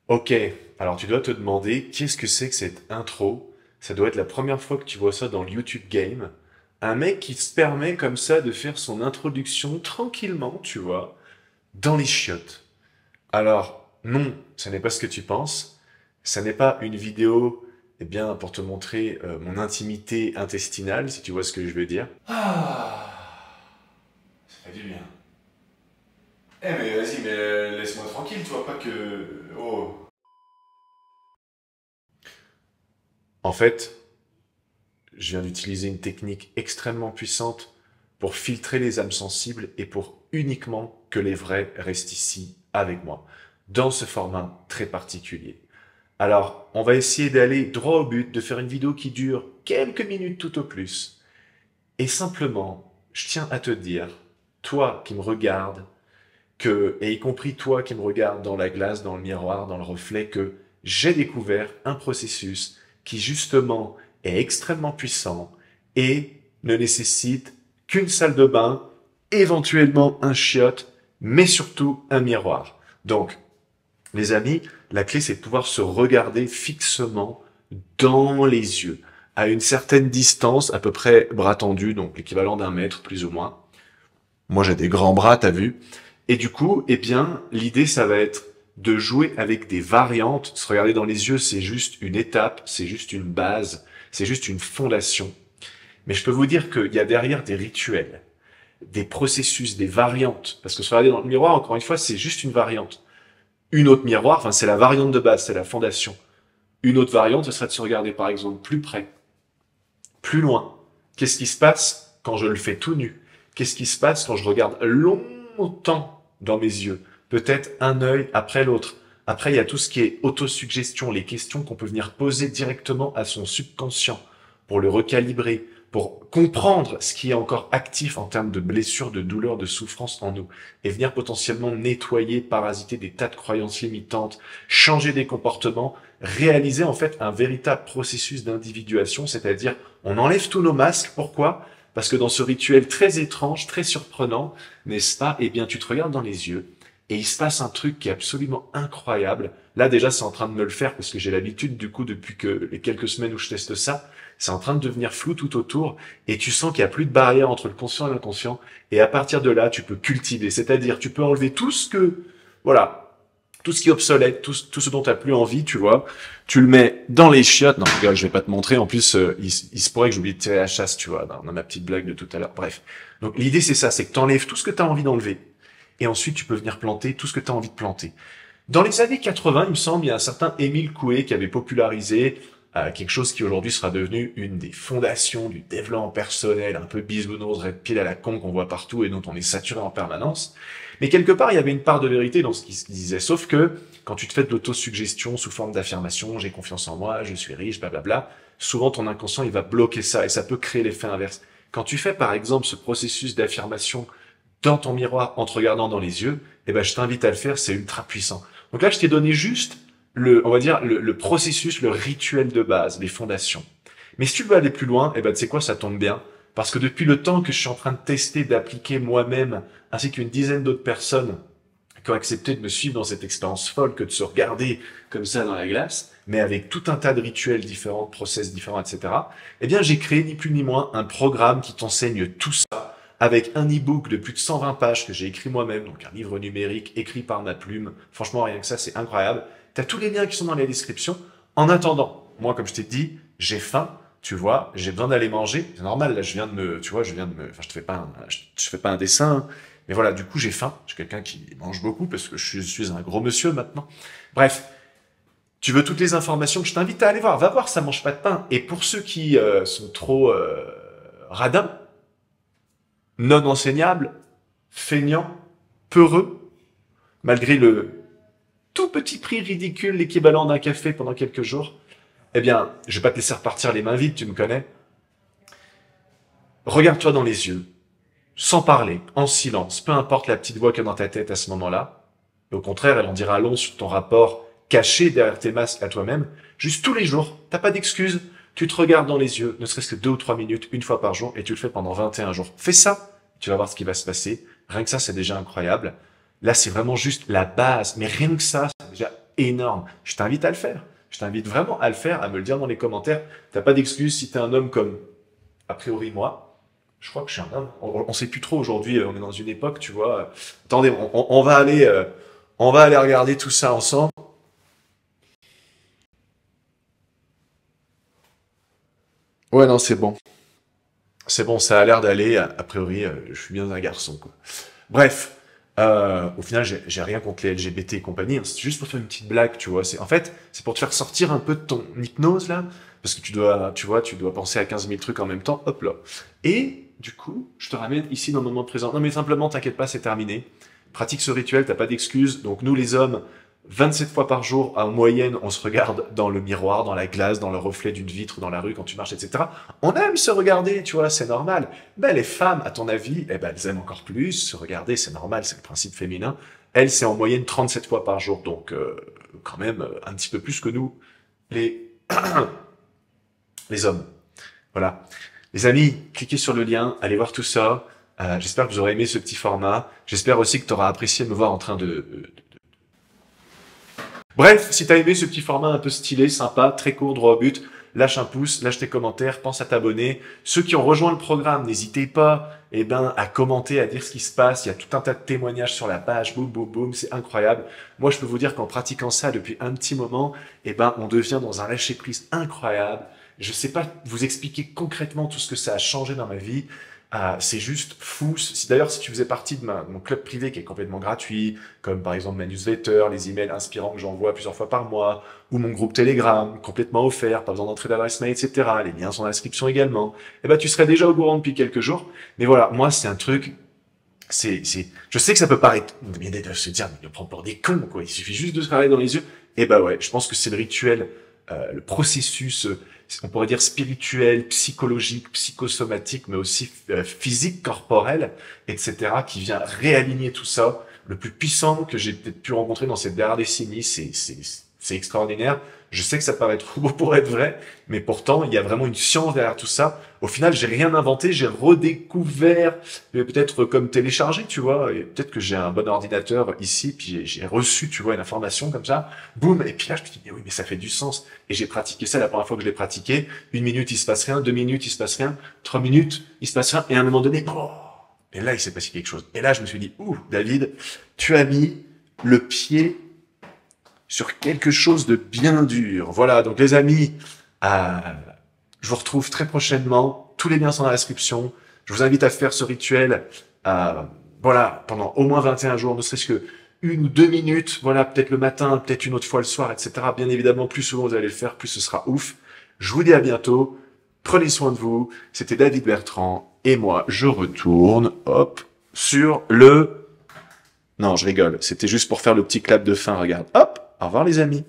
Ok, alors tu dois te demander qu'est-ce que c'est que cette intro? Ça doit être la première fois que tu vois ça dans le YouTube Game. Un mec qui se permet comme ça de faire son introduction tranquillement, tu vois, dans les chiottes. Alors, non, ce n'est pas ce que tu penses. Ça n'est pas une vidéo, eh bien, pour te montrer mon intimité intestinale, si tu vois ce que je veux dire. Ah, ça fait du bien. Eh mais vas-y, mais laisse-moi tranquille, tu vois pas que... Oh. En fait, je viens d'utiliser une technique extrêmement puissante pour filtrer les âmes sensibles et pour uniquement que les vrais restent ici avec moi, dans ce format très particulier. Alors, on va essayer d'aller droit au but, de faire une vidéo qui dure quelques minutes tout au plus. Et simplement, je tiens à te dire, toi qui me regardes, et y compris toi qui me regardes dans la glace, dans le miroir, dans le reflet, que j'ai découvert un processus qui justement est extrêmement puissant et ne nécessite qu'une salle de bain, éventuellement un chiotte, mais surtout un miroir. Donc, les amis, la clé c'est de pouvoir se regarder fixement dans les yeux, à une certaine distance, à peu près bras tendus, donc l'équivalent d'un mètre plus ou moins. Moi j'ai des grands bras, t'as vu. Et du coup, eh bien, l'idée, ça va être de jouer avec des variantes. Se regarder dans les yeux, c'est juste une étape, c'est juste une base, c'est juste une fondation. Mais je peux vous dire qu'il y a derrière des rituels, des processus, des variantes. Parce que se regarder dans le miroir, encore une fois, c'est juste une variante. Une autre miroir, enfin, c'est la variante de base, c'est la fondation. Une autre variante, ce serait de se regarder, par exemple, plus près, plus loin. Qu'est-ce qui se passe quand je le fais tout nu? Qu'est-ce qui se passe quand je regarde longtemps dans mes yeux? Peut-être un œil après l'autre. Après, il y a tout ce qui est autosuggestion, les questions qu'on peut venir poser directement à son subconscient pour le recalibrer, pour comprendre ce qui est encore actif en termes de blessures, de douleurs, de souffrances en nous, et venir potentiellement nettoyer, parasiter des tas de croyances limitantes, changer des comportements, réaliser en fait un véritable processus d'individuation, c'est-à-dire on enlève tous nos masques. Pourquoi? Parce que dans ce rituel très étrange, très surprenant, n'est-ce pas? Eh bien, tu te regardes dans les yeux et il se passe un truc qui est absolument incroyable. Là, déjà, c'est en train de me le faire parce que j'ai l'habitude, du coup, depuis que les quelques semaines où je teste ça, c'est en train de devenir flou tout autour et tu sens qu'il n'y a plus de barrière entre le conscient et l'inconscient. Et à partir de là, tu peux cultiver. C'est-à-dire, tu peux enlever tout ce que, voilà, tout ce qui est obsolète, tout ce dont tu n'as plus envie, tu vois, tu le mets dans les chiottes. Non, regarde, je vais pas te montrer. En plus, il se pourrait que j'oublie de tirer la chasse, tu vois, dans ma petite blague de tout à l'heure. Bref. Donc, l'idée, c'est ça, c'est que tu enlèves tout ce que tu as envie d'enlever. Et ensuite, tu peux venir planter tout ce que tu as envie de planter. Dans les années 80, il me semble, il y a un certain Émile Coué qui avait popularisé quelque chose qui aujourd'hui sera devenu une des fondations du développement personnel, un peu bisounours, red pill à la con qu'on voit partout et dont on est saturé en permanence. Mais quelque part, il y avait une part de vérité dans ce qu'il disait. Sauf que quand tu te fais de l'autosuggestion sous forme d'affirmation, j'ai confiance en moi, je suis riche, blablabla, souvent ton inconscient, il va bloquer ça et ça peut créer l'effet inverse. Quand tu fais, par exemple, ce processus d'affirmation dans ton miroir en te regardant dans les yeux, eh ben, je t'invite à le faire, c'est ultra puissant. Donc là, je t'ai donné juste on va dire, le processus, le rituel de base, les fondations. Mais si tu veux aller plus loin, eh ben, tu sais quoi, ça tombe bien. Parce que depuis le temps que je suis en train de tester, d'appliquer moi-même, ainsi qu'une dizaine d'autres personnes qui ont accepté de me suivre dans cette expérience folle que de se regarder comme ça dans la glace, mais avec tout un tas de rituels différents, de process différents, etc., eh bien, j'ai créé ni plus ni moins un programme qui t'enseigne tout ça avec un e-book de plus de 120 pages que j'ai écrit moi-même, donc un livre numérique écrit par ma plume. Franchement, rien que ça, c'est incroyable. T'as tous les liens qui sont dans la description. En attendant, moi, comme je t'ai dit, j'ai faim, tu vois, j'ai besoin d'aller manger. C'est normal, là, je viens de me, tu vois, enfin, je te fais pas je fais pas un dessin, hein. Mais voilà, du coup, j'ai faim. Je suis quelqu'un qui mange beaucoup parce que je suis un gros monsieur maintenant. Bref. Tu veux toutes les informations que je t'invite à aller voir. Va voir, ça mange pas de pain. Et pour ceux qui sont trop radins, non enseignables, feignants, peureux, malgré le tout petit prix ridicule, l'équivalent d'un café pendant quelques jours, eh bien, je vais pas te laisser repartir les mains vides, tu me connais. Regarde-toi dans les yeux, sans parler, en silence, peu importe la petite voix qu'il y a dans ta tête à ce moment-là. Et au contraire, elle en dira long sur ton rapport caché derrière tes masques à toi-même. Juste tous les jours, t'as pas d'excuses, tu te regardes dans les yeux, ne serait-ce que 2 ou 3 minutes, une fois par jour, et tu le fais pendant 21 jours. Fais ça, tu vas voir ce qui va se passer. Rien que ça, c'est déjà incroyable. Là, c'est vraiment juste la base. Mais rien que ça, c'est déjà énorme. Je t'invite à le faire. Je t'invite vraiment à le faire, à me le dire dans les commentaires. T'as pas d'excuse si t'es un homme comme, a priori, moi. Je crois que je suis un homme. On sait plus trop aujourd'hui. On est dans une époque, tu vois. Attendez, on va aller regarder tout ça ensemble. Ouais, non, c'est bon. C'est bon, ça a l'air d'aller. A priori, je suis bien un garçon, quoi. Bref, au final, j'ai rien contre les LGBT et compagnie. Hein. C'est juste pour faire une petite blague, tu vois. En fait, c'est pour te faire sortir un peu de ton hypnose là, parce que tu vois, tu dois penser à 15 000 trucs en même temps. Hop là. Et du coup, je te ramène ici dans le moment présent. Non, mais simplement, t'inquiète pas, c'est terminé. Pratique ce rituel, t'as pas d'excuses. Donc nous, les hommes, 27 fois par jour, en moyenne, on se regarde dans le miroir, dans la glace, dans le reflet d'une vitre, dans la rue, quand tu marches, etc. On aime se regarder, tu vois, c'est normal. Ben, les femmes, à ton avis, eh ben, elles aiment encore plus se regarder, c'est normal, c'est le principe féminin. Elles, c'est en moyenne 37 fois par jour, donc quand même un petit peu plus que nous, les, les hommes. Voilà. Les amis, cliquez sur le lien, allez voir tout ça. J'espère que vous aurez aimé ce petit format. J'espère aussi que tu auras apprécié de me voir en train Bref, si t'as aimé ce petit format un peu stylé, sympa, très court, droit au but, lâche un pouce, lâche tes commentaires, pense à t'abonner. Ceux qui ont rejoint le programme, n'hésitez pas, à commenter, à dire ce qui se passe. Il y a tout un tas de témoignages sur la page, boum, boum, boum, c'est incroyable. Moi, je peux vous dire qu'en pratiquant ça depuis un petit moment, on devient dans un lâcher-prise incroyable. Je sais pas vous expliquer concrètement tout ce que ça a changé dans ma vie. C'est juste fou. D'ailleurs, si tu faisais partie de mon club privé qui est complètement gratuit, comme par exemple ma newsletter, les emails inspirants que j'envoie plusieurs fois par mois, ou mon groupe Telegram, complètement offert, pas besoin d'entrer d'adresse mail, etc. Les liens sont dans la description également. Tu serais déjà au courant depuis quelques jours. Mais voilà, moi, c'est un truc, je sais que ça peut paraître, de se dire, mais il nous prend pour des cons, quoi. Il suffit juste de se regarder dans les yeux. Ouais, je pense que c'est le rituel, le processus, on pourrait dire spirituel, psychologique, psychosomatique, mais aussi physique, corporel, etc., qui vient réaligner tout ça. Le plus puissant que j'ai peut-être pu rencontrer dans cette dernière décennie, c'est extraordinaire. Je sais que ça paraît trop beau pour être vrai, mais pourtant, il y a vraiment une science derrière tout ça. Au final, j'ai rien inventé, j'ai redécouvert, peut-être comme téléchargé, tu vois, et peut-être que j'ai un bon ordinateur ici, puis j'ai reçu, tu vois, une information comme ça, boum, et puis là, je me dis, mais oui, mais ça fait du sens. Et j'ai pratiqué ça la première fois que je l'ai pratiqué. 1 minute, il se passe rien, 2 minutes, il se passe rien, 3 minutes, il se passe rien, et à un moment donné, oh, et là, il s'est passé quelque chose. Et là, je me suis dit, ouh, David, tu as mis le pied sur quelque chose de bien dur. Voilà, donc les amis, je vous retrouve très prochainement. Tous les liens sont dans la description. Je vous invite à faire ce rituel, pendant au moins 21 jours, ne serait-ce que 1 ou 2 minutes, voilà, peut-être le matin, peut-être une autre fois le soir, etc. Bien évidemment, plus souvent vous allez le faire, plus ce sera ouf. Je vous dis à bientôt. Prenez soin de vous. C'était David Bertrand. Et moi, je retourne, hop, sur le... Non, je rigole. C'était juste pour faire le petit clap de fin, regarde. Hop, au revoir les amis.